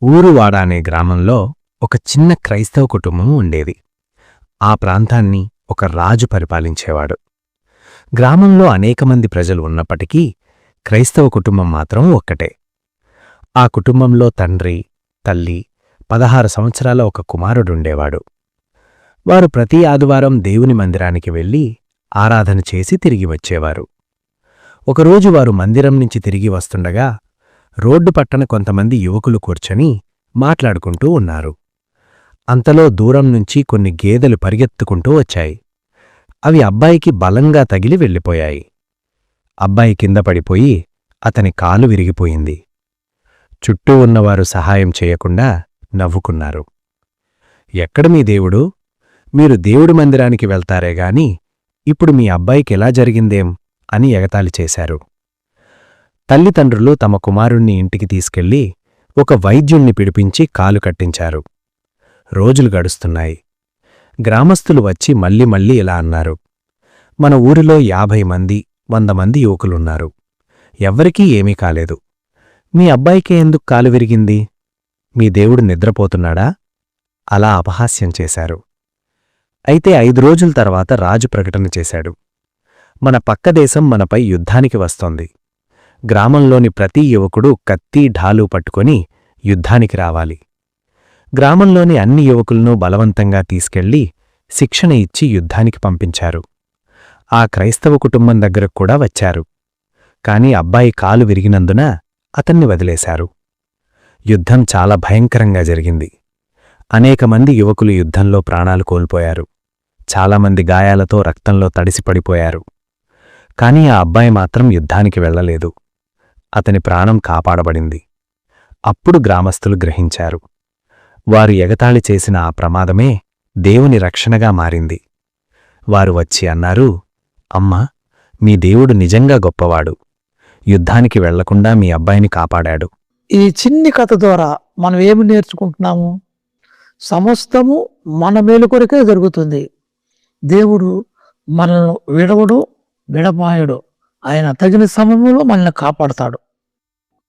ఊరువాడ అనే గ్రామంలో ఒక చిన్న క్రైస్తవ కుటుంబం ఉండేది. ఆ ప్రాంతాన్ని ఒక రాజు పరిపాలించేవాడు. గ్రామంలో అనేకమంది ప్రజలు ఉన్నప్పటికీ క్రైస్తవ కుటుంబం మాత్రం ఒక్కటే. ఆ కుటుంబంలో తండ్రి, తల్లి, 16 సంవత్సరాల ఒక కుమారుడుండేవాడు. వారు ప్రతి ఆదివారం దేవుని మందిరానికి వెళ్లి ఆరాధన చేసి తిరిగి వచ్చేవారు. ఒకరోజు వారు మందిరం నుంచి తిరిగి వస్తుండగా రోడ్డు పట్టన కొంతమంది యువకులు కూర్చొని మాట్లాడుకుంటూ ఉన్నారు. అంతలో దూరం నుంచి కొన్ని గేదెలు పరిగెత్తుకుంటూ వచ్చాయి. అవి అబ్బాయికి బలంగా తగిలి వెళ్ళిపోయాయి. అబ్బాయి కింద పడిపోయి అతని కాలు విరిగిపోయింది. చుట్టూ ఉన్నవారు సహాయం చేయకుండా నవ్వుకున్నారు. ఎక్కడ మీ దేవుడు? మీరు దేవుడి మందిరానికి వెళ్తారేగాని ఇప్పుడు మీ అబ్బాయికెలా జరిగిందేం అని ఎగతాళి చేశారు. తల్లిదండ్రులు తమ కుమారుణ్ణి ఇంటికి తీసుకెళ్లి ఒక వైద్యుణ్ణి పిడిపించి కాలు కట్టించారు. రోజులు గడుస్తున్నాయి. గ్రామస్తులు వచ్చి మళ్ళీ ఇలా అన్నారు. మన ఊరిలో 50 మంది 100 మంది యువకులున్నారు. ఎవ్వరికీ ఏమీ కాలేదు. మీ అబ్బాయికే ఎందుకు కాలు విరిగింది? మీ దేవుడు నిద్రపోతున్నాడా? అలా అపహాస్యం చేశారు. అయితే 5 రోజుల తర్వాత రాజు ప్రకటన చేశాడు. మన పక్క దేశం మనపై యుద్ధానికి వస్తోంది. గ్రామంలోని ప్రతి యువకుడు కత్తి, ఢాలు పట్టుకొని యుద్ధానికి రావాలి. గ్రామంలోని అన్ని యువకులను బలవంతంగా తీసుకెళ్లి శిక్షణ ఇచ్చి యుద్ధానికి పంపించారు. ఆ క్రైస్తవ కుటుంబం దగ్గరకు కూడా వచ్చారు. కాని అబ్బాయి కాలు విరిగినందున అతన్ని వదిలేశారు. యుద్ధం చాలా భయంకరంగా జరిగింది. అనేకమంది యువకులు యుద్ధంలో ప్రాణాలు కోల్పోయారు. చాలామంది గాయాలతో రక్తంలో తడిసిపడిపోయారు. కాని ఆ అబ్బాయి మాత్రం యుద్ధానికి వెళ్లలేదు. అతని ప్రాణం కాపాడబడింది. అప్పుడు గ్రామస్తులు గ్రహించారు. వారు ఎగతాళి చేసిన ఆ ప్రమాదమే దేవుని రక్షణగా మారింది. వారు వచ్చి అన్నారు, అమ్మా, మీ దేవుడు నిజంగా గొప్పవాడు. యుద్ధానికి వెళ్లకుండా మీ అబ్బాయిని కాపాడాడు. ఈ చిన్ని కథ ద్వారా మనం ఏమి నేర్చుకుంటున్నాము? సమస్తము మన మేలు కొరకే జరుగుతుంది. దేవుడు మనల్ని విడవడు, విడమాయడు. ఆయన తగిన సమయంలో మనల్ని కాపాడతాడు.